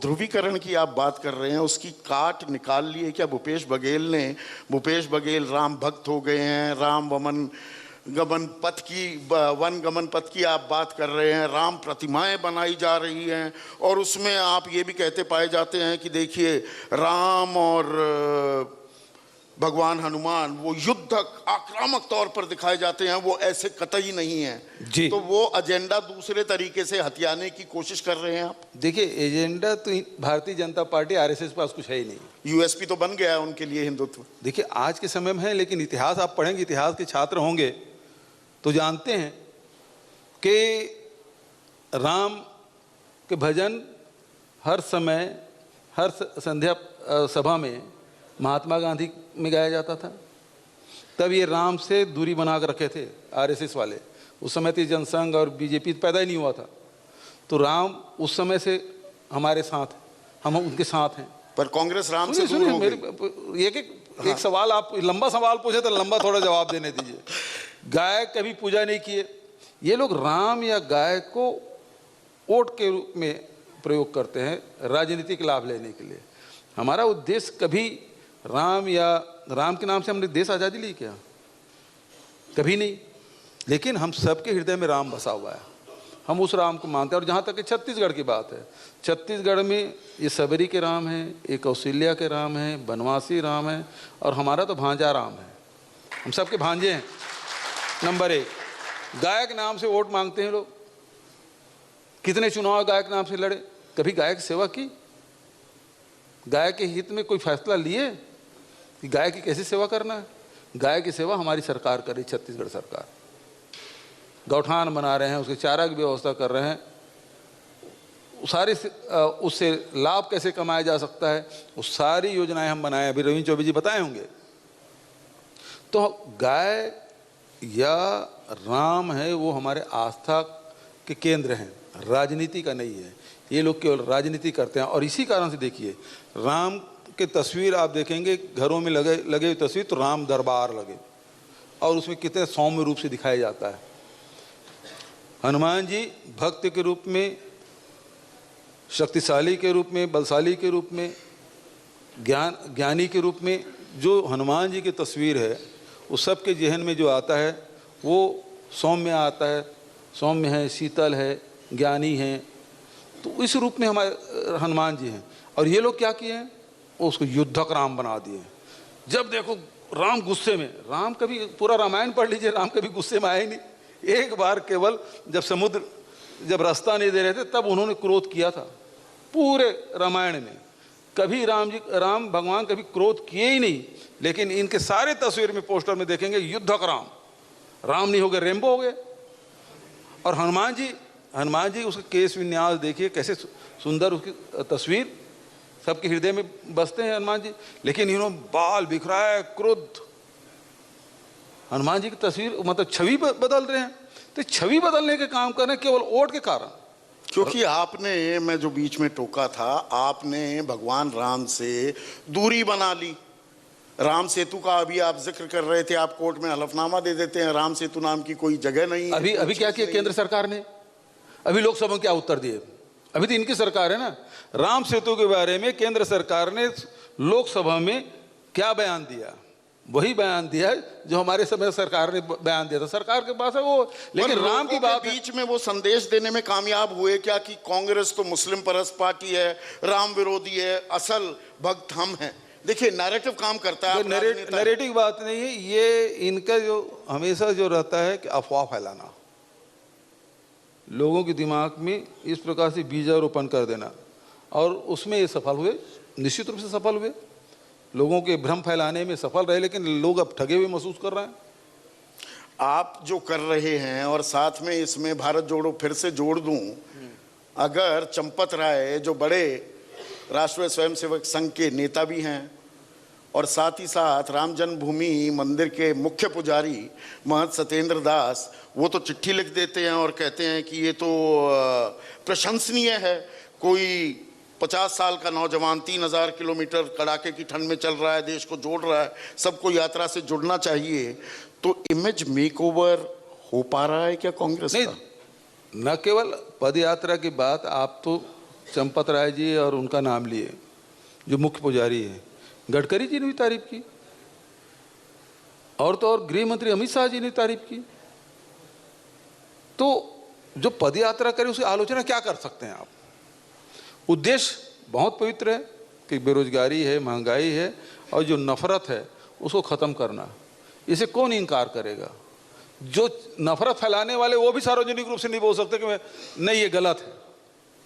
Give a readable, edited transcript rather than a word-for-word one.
ध्रुवीकरण की आप बात कर रहे हैं, उसकी काट निकाल ली है क्या भूपेश बघेल ने? भूपेश बघेल राम भक्त हो गए हैं, राम वन गमन पथ की आप बात कर रहे हैं, राम प्रतिमाएं बनाई जा रही हैं, और उसमें आप ये भी कहते पाए जाते हैं कि देखिए राम और भगवान हनुमान वो युद्धक आक्रामक तौर पर दिखाए जाते हैं, वो ऐसे कतई नहीं है जी। तो वो एजेंडा दूसरे तरीके से हथियाने की कोशिश कर रहे हैं आप। देखिए, एजेंडा तो भारतीय जनता पार्टी आरएसएस पास कुछ है ही नहीं। यूएसपी तो बन गया है उनके लिए हिंदुत्व। देखिए, आज के समय में है, लेकिन इतिहास आप पढ़ेंगे, इतिहास के छात्र होंगे तो जानते हैं कि राम के भजन हर समय हर संध्या सभा में महात्मा गांधी में गाया जाता था। तब ये राम से दूरी बना कर रखे थे आरएसएस वाले। उस समय तो जनसंघ और बीजेपी पैदा ही नहीं हुआ था। तो राम उस समय से हमारे साथ, हम उनके साथ हैं। पर कांग्रेस राम से दूर हो गई। एक सवाल, आप लंबा सवाल पूछे तो लंबा थोड़ा जवाब देने दीजिए। गाय कभी पूजा नहीं किए ये लोग। राम या गाय को वोट के रूप में प्रयोग करते हैं राजनीतिक लाभ लेने के लिए। हमारा उद्देश्य कभी राम के नाम से हमने देश आज़ादी ली क्या? कभी नहीं। लेकिन हम सबके हृदय में राम बसा हुआ है, हम उस राम को मानते हैं। और जहाँ तक कि छत्तीसगढ़ की बात है, छत्तीसगढ़ में ये सबरी के राम हैं, ये कौशल्या के राम हैं, बनवासी राम हैं, और हमारा तो भांजा राम है। हम सबके भांजे हैं। नंबर 1, गाय के नाम से वोट मांगते हैं लोग। कितने चुनाव गाय के नाम से लड़े? कभी गाय की सेवा की? गाय के हित में कोई फैसला लिए कि गाय की कैसी सेवा करना है? गाय की सेवा हमारी सरकार कर रही, छत्तीसगढ़ सरकार। गौठान बना रहे हैं, उसके चारा की व्यवस्था कर रहे हैं। सारी उससे लाभ कैसे कमाया जा सकता है, वो सारी योजनाएं हम बनाए, अभी रविंद्र चौबे जी बताए होंगे। तो गाय या राम है वो हमारे आस्था के केंद्र हैं, राजनीति का नहीं है। ये लोग केवल राजनीति करते हैं। और इसी कारण से देखिए, राम के तस्वीर आप देखेंगे घरों में लगे हुए तस्वीर, तो राम दरबार लगे, और उसमें कितने सौम्य रूप से दिखाया जाता है। हनुमान जी भक्त के रूप में, शक्तिशाली के रूप में, बलशाली के रूप में, ज्ञानी के रूप में, जो हनुमान जी की तस्वीर है उस सब के जहन में जो आता है वो सौम्य आता है। सौम्य है, शीतल है, ज्ञानी है। तो इस रूप में हमारे हनुमान जी हैं। और ये लोग क्या किए हैं, उसको युद्धक राम बना दिए। जब देखो राम गुस्से में, राम कभी, पूरा रामायण पढ़ लीजिए, राम कभी गुस्से में आए नहीं। एक बार केवल जब रास्ता नहीं दे रहे थे तब उन्होंने क्रोध किया था। पूरे रामायण में कभी राम भगवान कभी क्रोध किए ही नहीं। लेकिन इनके सारे तस्वीर में, पोस्टर में देखेंगे युद्धक राम नहीं हो गए, रेम्बो हो गए। और हनुमान जी उसके केश विन्यास देखिए, कैसे सुंदर उसकी तस्वीर, सबके हृदय में बसते हैं हनुमान जी। लेकिन इन्होंने बाल बिखराए, क्रोध। हनुमान जी की तस्वीर मतलब छवि बदल रहे हैं। तो छवि बदलने के काम कर रहे हैं केवल वोट के कारण। क्योंकि आपने, मैं जो बीच में टोका था, आपने भगवान राम से दूरी बना ली। राम सेतु का अभी आप जिक्र कर रहे थे, आप कोर्ट में हलफनामा दे देते हैं, राम सेतु नाम की कोई जगह नहीं है। अभी क्या किया केंद्र सरकार ने? अभी लोकसभा में क्या उत्तर दिए? अभी तो इनकी सरकार है ना। राम सेतु के बारे में केंद्र सरकार ने लोकसभा में क्या बयान दिया? वही बयान दिया है जो हमारे समय सरकार ने बयान दिया था। सरकार के पास है वो। लेकिन राम की बात बीच में वो संदेश देने में कामयाब हुए क्या कि कांग्रेस तो मुस्लिम परस्त पार्टी है, राम विरोधी है, असल भक्त हम हैं। देखिए, नैरेटिव काम करता है। नैरेटिव बात नहीं है ये। इनका जो हमेशा जो रहता है कि अफवाह फैलाना, लोगों के दिमाग में इस प्रकार से बीजारोपण कर देना, और उसमें ये सफल हुए, निश्चित रूप से सफल हुए। लोगों के भ्रम फैलाने में सफल रहे, लेकिन लोग अब ठगे हुए महसूस कर रहे हैं। आप जो कर रहे हैं, और साथ में इसमें भारत जोड़ो फिर से जोड़ दूं, अगर चंपत राय जो बड़े राष्ट्रीय स्वयंसेवक संघ के नेता भी हैं, और साथ ही साथ राम जन्मभूमि मंदिर के मुख्य पुजारी महंत सत्येंद्र दास, वो तो चिट्ठी लिख देते हैं और कहते हैं कि ये तो प्रशंसनीय है। कोई 50 साल का नौजवान 3000 किलोमीटर कड़ाके की ठंड में चल रहा है, देश को जोड़ रहा है, सबको यात्रा से जुड़ना चाहिए। तो इमेज मेकओवर हो पा रहा है क्या कांग्रेस का? न केवल पद यात्रा की बात, आप तो चंपत राय जी और उनका नाम लिए, जो मुख्य पुजारी है। गडकरी जी ने भी तारीफ की, और तो और गृह मंत्री अमित शाह जी ने तारीफ की। तो जो पद यात्रा करे उसकी आलोचना क्या कर सकते हैं आप? उद्देश्य बहुत पवित्र है कि बेरोजगारी है, महंगाई है और जो नफरत है उसको ख़त्म करना। इसे कौन इनकार करेगा? जो नफरत फैलाने वाले वो भी सार्वजनिक रूप से नहीं बोल सकते कि नहीं ये गलत है।